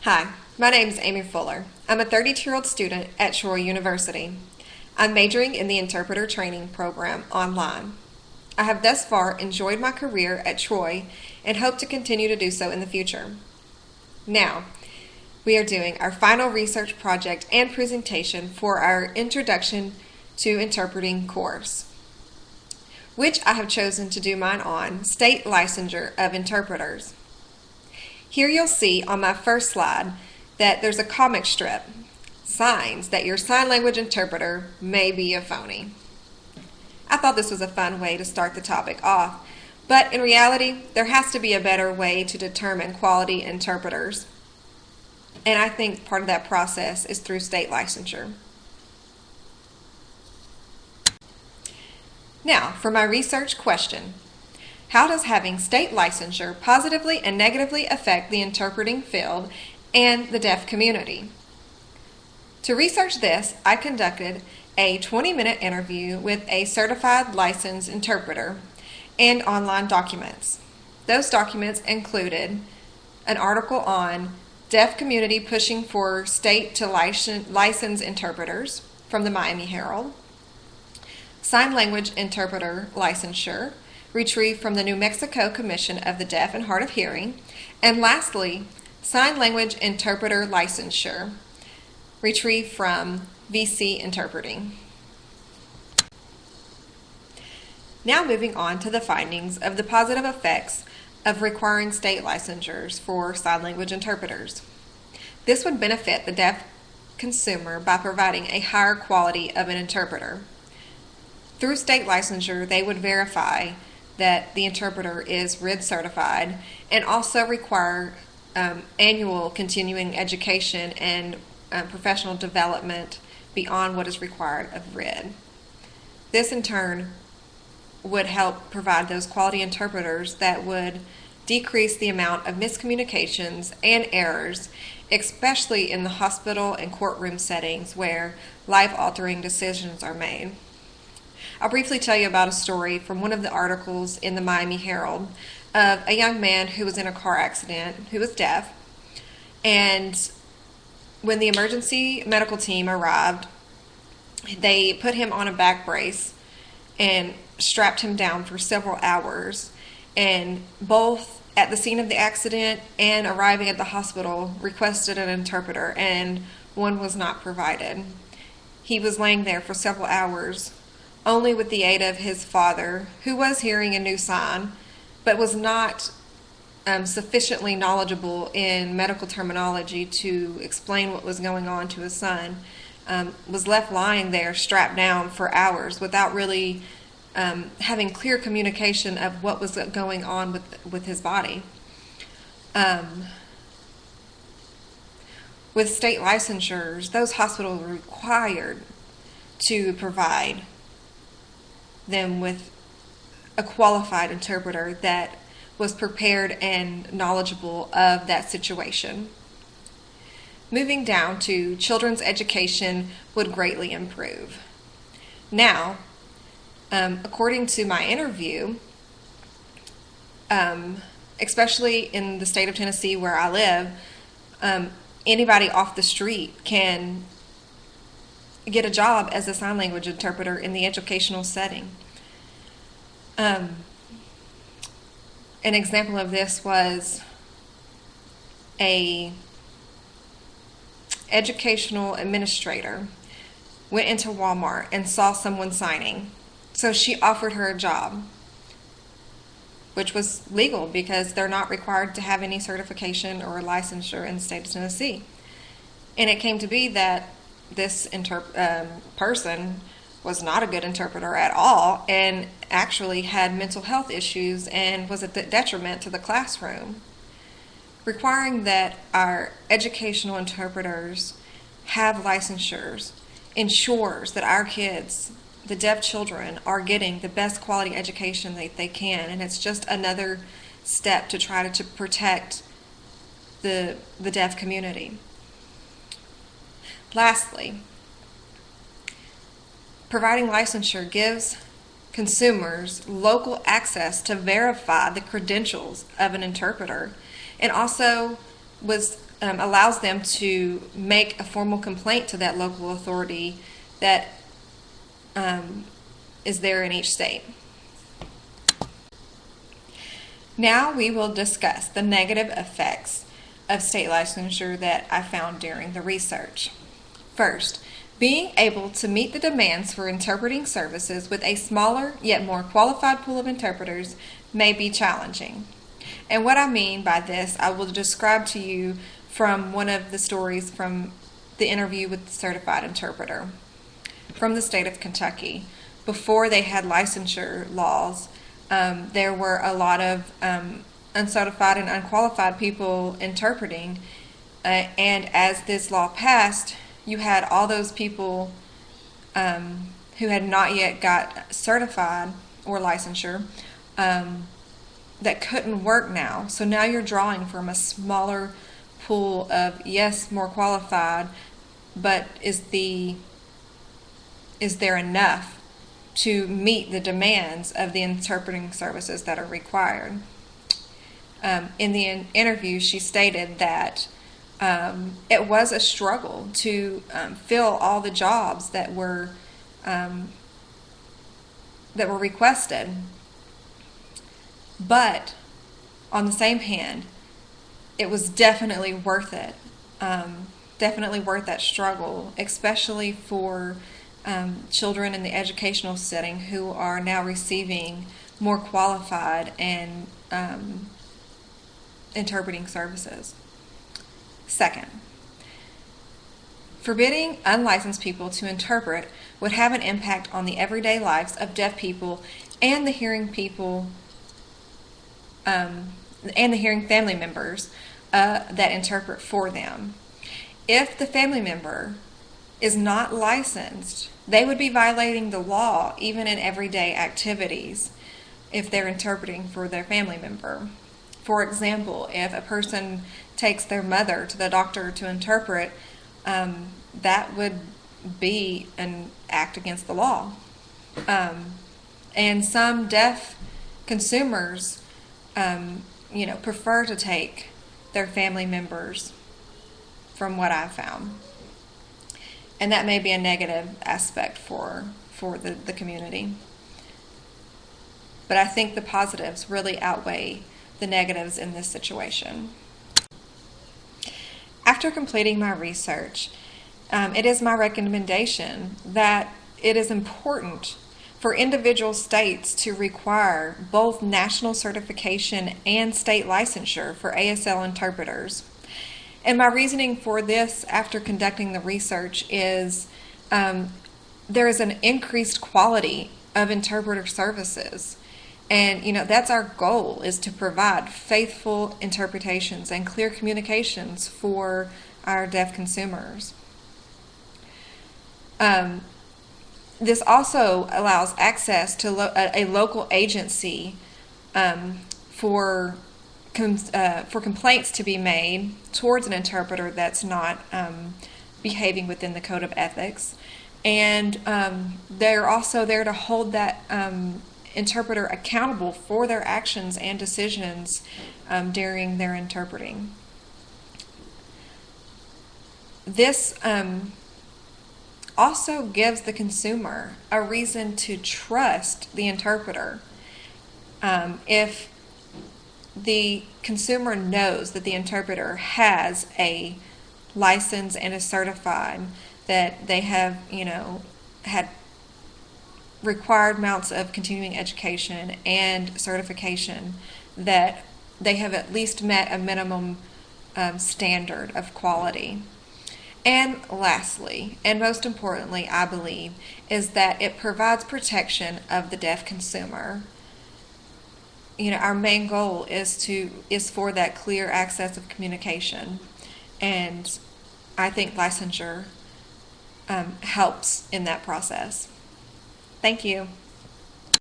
Hi, my name is Amy Fuller. I'm a 32-year-old student at Troy University. I'm majoring in the interpreter training program online. I have thus far enjoyed my career at Troy and hope to continue to do so in the future. Now, we are doing our final research project and presentation for our Introduction to Interpreting course, which I have chosen to do mine on State Licensure of Interpreters. Here you'll see on my first slide that there's a comic strip, signs that your sign language interpreter may be a phony. I thought this was a fun way to start the topic off, but in reality, there has to be a better way to determine quality interpreters. And I think part of that process is through state licensure. Now, for my research question. How does having state licensure positively and negatively affect the interpreting field and the deaf community? To research this, I conducted a 20-minute interview with a certified licensed interpreter and online documents. Those documents included an article on deaf community pushing for state to license interpreters from the Miami Herald, sign language interpreter licensure, retrieved from the New Mexico Commission of the Deaf and Hard of Hearing, and lastly, sign language interpreter licensure, retrieved from VC Interpreting. Now moving on to the findings of the positive effects of requiring state licensures for sign language interpreters. This would benefit the deaf consumer by providing a higher quality of an interpreter. Through state licensure, they would verify that the interpreter is RID certified and also require annual continuing education and professional development beyond what is required of RID. This in turn would help provide those quality interpreters that would decrease the amount of miscommunications and errors, especially in the hospital and courtroom settings where life-altering decisions are made. I'll briefly tell you about a story from one of the articles in the Miami Herald of a young man who was in a car accident who was deaf, and when the emergency medical team arrived, they put him on a back brace and strapped him down for several hours, and both at the scene of the accident and arriving at the hospital requested an interpreter, and one was not provided. He was laying there for several hours only with the aid of his father, who was hearing a new sign, but was not sufficiently knowledgeable in medical terminology to explain what was going on to his son, was left lying there strapped down for hours without really having clear communication of what was going on with his body. With state licensures, those hospitals were required to provide them with a qualified interpreter that was prepared and knowledgeable of that situation. Moving down to children's education would greatly improve. Now, according to my interview, especially in the state of Tennessee where I live, anybody off the street can get a job as a sign language interpreter in the educational setting. An example of this was a educational administrator went into Walmart and saw someone signing. So she offered her a job, which was legal because they're not required to have any certification or licensure in the state of Tennessee. And it came to be that this person was not a good interpreter at all and actually had mental health issues and was a detriment to the classroom. Requiring that our educational interpreters have licensures ensures that our kids, the deaf children, are getting the best quality education that they can, and it's just another step to try to protect the deaf community. Lastly, providing licensure gives consumers local access to verify the credentials of an interpreter, and also was allows them to make a formal complaint to that local authority that is there in each state. Now we will discuss the negative effects of state licensure that I found during the research. First, being able to meet the demands for interpreting services with a smaller yet more qualified pool of interpreters may be challenging. And what I mean by this, I will describe to you from one of the stories from the interview with the certified interpreter from the state of Kentucky. Before they had licensure laws, there were a lot of uncertified and unqualified people interpreting, and as this law passed, you had all those people who had not yet got certified or licensure that couldn't work now. So now you're drawing from a smaller pool of, yes, more qualified, but is there enough to meet the demands of the interpreting services that are required? In the interview, she stated that it was a struggle to fill all the jobs that were requested. But on the same hand, it was definitely worth it. Definitely worth that struggle, especially for children in the educational setting who are now receiving more qualified and interpreting services. Second, forbidding unlicensed people to interpret would have an impact on the everyday lives of deaf people and the hearing people and the hearing family members that interpret for them. If the family member is not licensed, they would be violating the law even in everyday activities if they're interpreting for their family member. For example, if a person takes their mother to the doctor to interpret, that would be an act against the law. And some deaf consumers, prefer to take their family members, from what I've found. And that may be a negative aspect for the community. But I think the positives really outweigh the negatives in this situation. After completing my research, it is my recommendation that it is important for individual states to require both national certification and state licensure for ASL interpreters. And my reasoning for this after conducting the research is there is an increased quality of interpreter services. And, that's our goal, is to provide faithful interpretations and clear communications for our deaf consumers. This also allows access to a local agency for complaints to be made towards an interpreter that's not behaving within the code of ethics. And they're also there to hold that interpreter accountable for their actions and decisions during their interpreting. This also gives the consumer a reason to trust the interpreter. If the consumer knows that the interpreter has a license and is certified, that they have, had required amounts of continuing education and certification, that they have at least met a minimum standard of quality. And lastly, and most importantly, I believe, is that it provides protection of the deaf consumer. Our main goal is for that clear access of communication, and I think licensure helps in that process. Thank you.